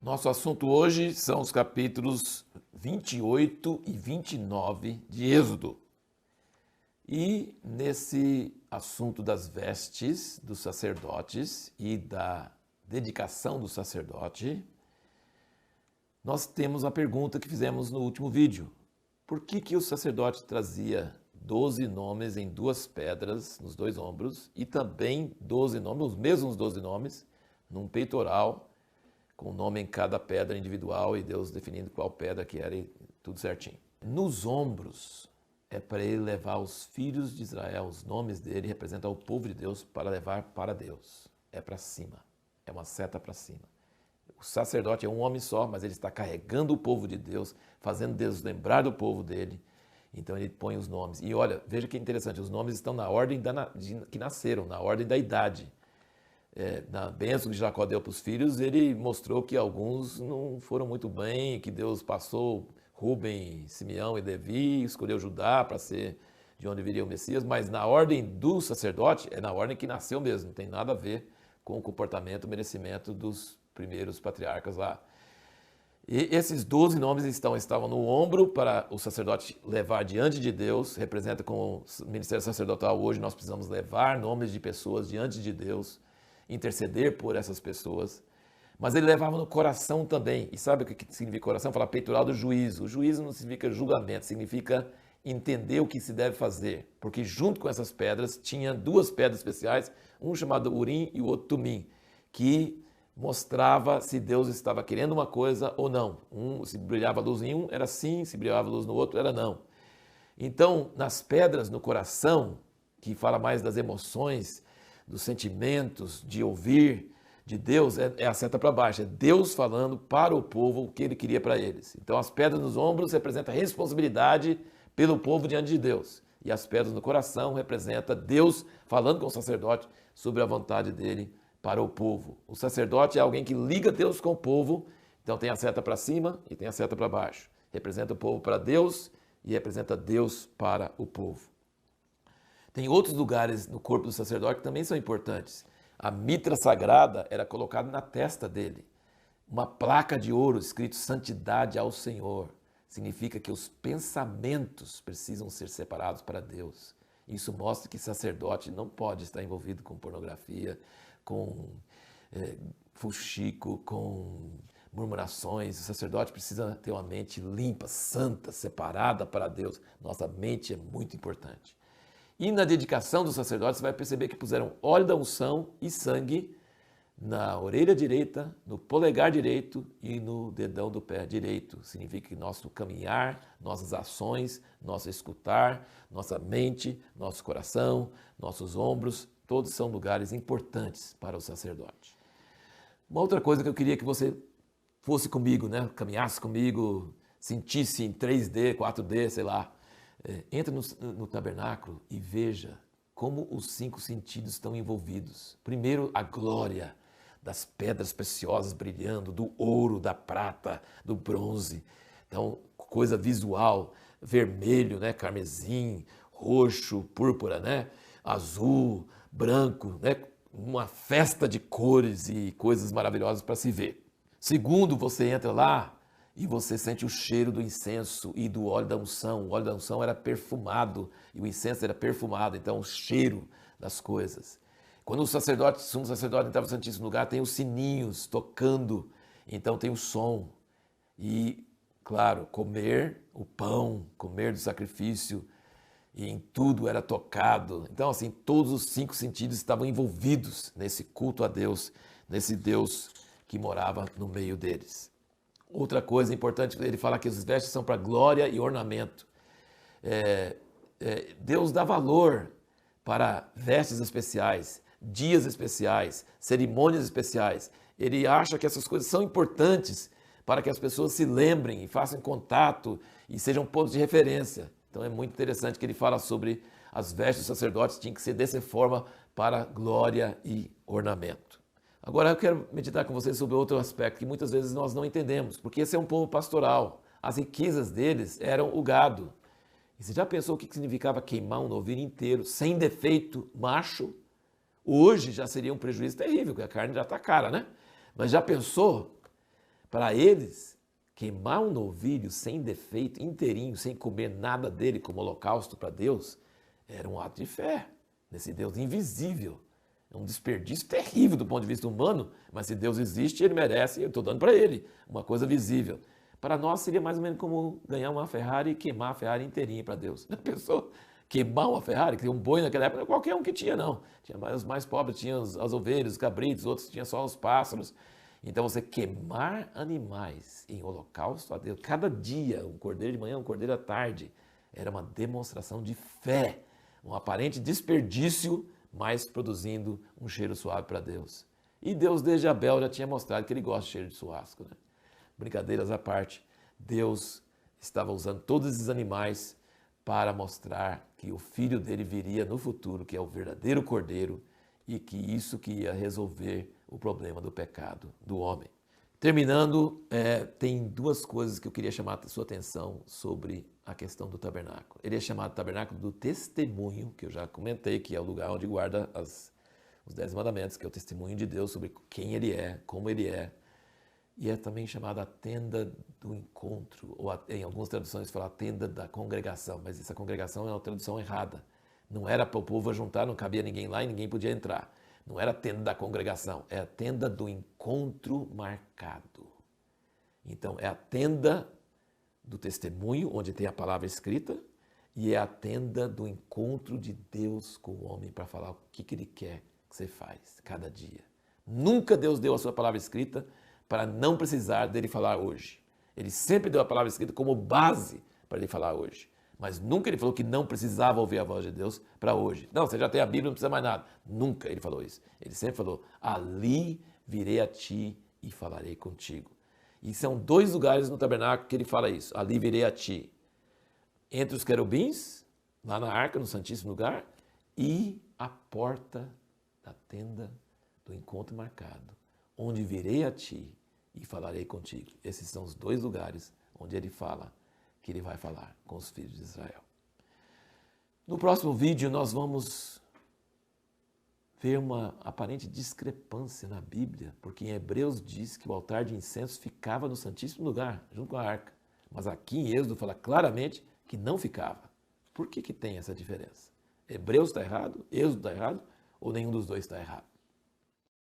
Nosso assunto hoje são os capítulos 28 e 29 de Êxodo. E nesse assunto das vestes dos sacerdotes e da dedicação do sacerdote, nós temos a pergunta que fizemos no último vídeo. Por que o sacerdote trazia 12 nomes em duas pedras, nos dois ombros, e também 12 nomes, os mesmos 12 nomes, num peitoral, com o nome em cada pedra individual e Deus definindo qual pedra que era e tudo certinho. Nos ombros é para ele levar os filhos de Israel, os nomes dele representam o povo de Deus para levar para Deus. É para cima, é uma seta para cima. O sacerdote é um homem só, mas ele está carregando o povo de Deus, fazendo Deus lembrar do povo dele. Então ele põe os nomes. E olha, veja que interessante, os nomes estão na ordem que nasceram, na ordem da idade. Na bênção que Jacó deu para os filhos, ele mostrou que alguns não foram muito bem, que Deus passou Rubem, Simeão e Levi, escolheu Judá para ser de onde viria o Messias, mas na ordem do sacerdote, é na ordem que nasceu mesmo, não tem nada a ver com o comportamento, o merecimento dos primeiros patriarcas lá. E esses 12 nomes estavam no ombro para o sacerdote levar diante de Deus, representa com o ministério sacerdotal hoje, nós precisamos levar nomes de pessoas diante de Deus, interceder por essas pessoas, mas ele levava no coração também. E sabe o que significa coração? Fala peitoral do juízo. O juízo não significa julgamento, significa entender o que se deve fazer, porque junto com essas pedras tinha duas pedras especiais, um chamado Urim e o outro Tumim, que mostrava se Deus estava querendo uma coisa ou não. Se brilhava luz em um, era sim, se brilhava luz no outro, era não. Então, nas pedras no coração, que fala mais das emoções, dos sentimentos, de ouvir de Deus, é a seta para baixo, é Deus falando para o povo o que ele queria para eles. Então as pedras nos ombros representam a responsabilidade pelo povo diante de Deus. E as pedras no coração representam Deus falando com o sacerdote sobre a vontade dele para o povo. O sacerdote é alguém que liga Deus com o povo, então tem a seta para cima e tem a seta para baixo. Representa o povo para Deus e representa Deus para o povo. Tem outros lugares no corpo do sacerdote que também são importantes. A mitra sagrada era colocada na testa dele. Uma placa de ouro escrito Santidade ao Senhor. Significa que os pensamentos precisam ser separados para Deus. Isso mostra que sacerdote não pode estar envolvido com pornografia, com fuxico, com murmurações. O sacerdote precisa ter uma mente limpa, santa, separada para Deus. Nossa mente é muito importante. E na dedicação dos sacerdotes, você vai perceber que puseram óleo da unção e sangue na orelha direita, no polegar direito e no dedão do pé direito. Significa que nosso caminhar, nossas ações, nosso escutar, nossa mente, nosso coração, nossos ombros, todos são lugares importantes para o sacerdote. Uma outra coisa que eu queria que você fosse comigo, né? Caminhasse comigo, sentisse em 3D, 4D, sei lá. Entra no tabernáculo e veja como os 5 sentidos estão envolvidos. Primeiro, a glória das pedras preciosas brilhando, do ouro, da prata, do bronze. Então, coisa visual, vermelho, né, carmesim, roxo, púrpura, né, azul, branco, né, uma festa de cores e coisas maravilhosas para se ver. Segundo, você entra lá e você sente o cheiro do incenso e do óleo da unção. O óleo da unção era perfumado e o incenso era perfumado, então o cheiro das coisas. Quando o sumo sacerdote entrava no Santíssimo Lugar, tem os sininhos tocando, então tem o som. E, claro, comer o pão, comer do sacrifício, e em tudo era tocado. Então, assim, todos os 5 sentidos estavam envolvidos nesse culto a Deus, nesse Deus que morava no meio deles. Outra coisa importante, ele fala que os vestes são para glória e ornamento. Deus dá valor para vestes especiais, dias especiais, cerimônias especiais. Ele acha que essas coisas são importantes para que as pessoas se lembrem e façam contato e sejam pontos de referência. Então é muito interessante que ele fala sobre as vestes dos sacerdotes, tinham que ser dessa forma para glória e ornamento. Agora eu quero meditar com vocês sobre outro aspecto que muitas vezes nós não entendemos, porque esse é um povo pastoral. As riquezas deles eram o gado. E você já pensou o que significava queimar um novilho inteiro, sem defeito, macho? Hoje já seria um prejuízo terrível, porque a carne já está cara, né? Mas já pensou? Para eles, queimar um novilho sem defeito, inteirinho, sem comer nada dele como holocausto para Deus, era um ato de fé nesse Deus invisível. É um desperdício terrível do ponto de vista humano, mas se Deus existe, ele merece, eu estou dando para ele uma coisa visível. Para nós seria mais ou menos como ganhar uma Ferrari e queimar a Ferrari inteirinha para Deus. A pessoa queimar uma Ferrari, que tem um boi naquela época, qualquer um que tinha, não. Tinha os mais pobres, tinham as ovelhas, os cabritos, outros tinham só os pássaros. Então você queimar animais em holocausto a Deus, cada dia, um cordeiro de manhã, um cordeiro à tarde, era uma demonstração de fé, um aparente desperdício, mas produzindo um cheiro suave para Deus. E Deus desde Abel já tinha mostrado que ele gosta de cheiro de churrasco, né? Brincadeiras à parte, Deus estava usando todos esses animais para mostrar que o filho dele viria no futuro, que é o verdadeiro cordeiro, e que isso que ia resolver o problema do pecado do homem. Terminando, tem duas coisas que eu queria chamar a sua atenção sobre a questão do tabernáculo. Ele é chamado tabernáculo do testemunho, que eu já comentei, que é o lugar onde guarda os 10 mandamentos, que é o testemunho de Deus sobre quem ele é, como ele é. E é também chamada a tenda do encontro, ou em algumas traduções fala a tenda da congregação, mas essa congregação é uma tradução errada. Não era para o povo juntar, não cabia ninguém lá e ninguém podia entrar. Não era a tenda da congregação, é a tenda do encontro marcado. Então, é a tenda do testemunho, onde tem a palavra escrita, e é a tenda do encontro de Deus com o homem para falar o que ele quer que você faz cada dia. Nunca Deus deu a sua palavra escrita para não precisar dele falar hoje. Ele sempre deu a palavra escrita como base para ele falar hoje. Mas nunca ele falou que não precisava ouvir a voz de Deus para hoje. Não, você já tem a Bíblia, não precisa mais nada. Nunca ele falou isso. Ele sempre falou, ali virei a ti e falarei contigo. E são 2 lugares no tabernáculo que ele fala isso. Ali virei a ti. Entre os querubins, lá na arca, no Santíssimo Lugar, e a porta da tenda do encontro marcado, onde virei a ti e falarei contigo. Esses são os 2 lugares onde ele fala que ele vai falar com os filhos de Israel. No próximo vídeo nós vamos ver uma aparente discrepância na Bíblia, porque em Hebreus diz que o altar de incenso ficava no Santíssimo Lugar, junto com a arca. Mas aqui em Êxodo fala claramente que não ficava. Por que tem essa diferença? Hebreus está errado? Êxodo está errado? Ou nenhum dos dois está errado?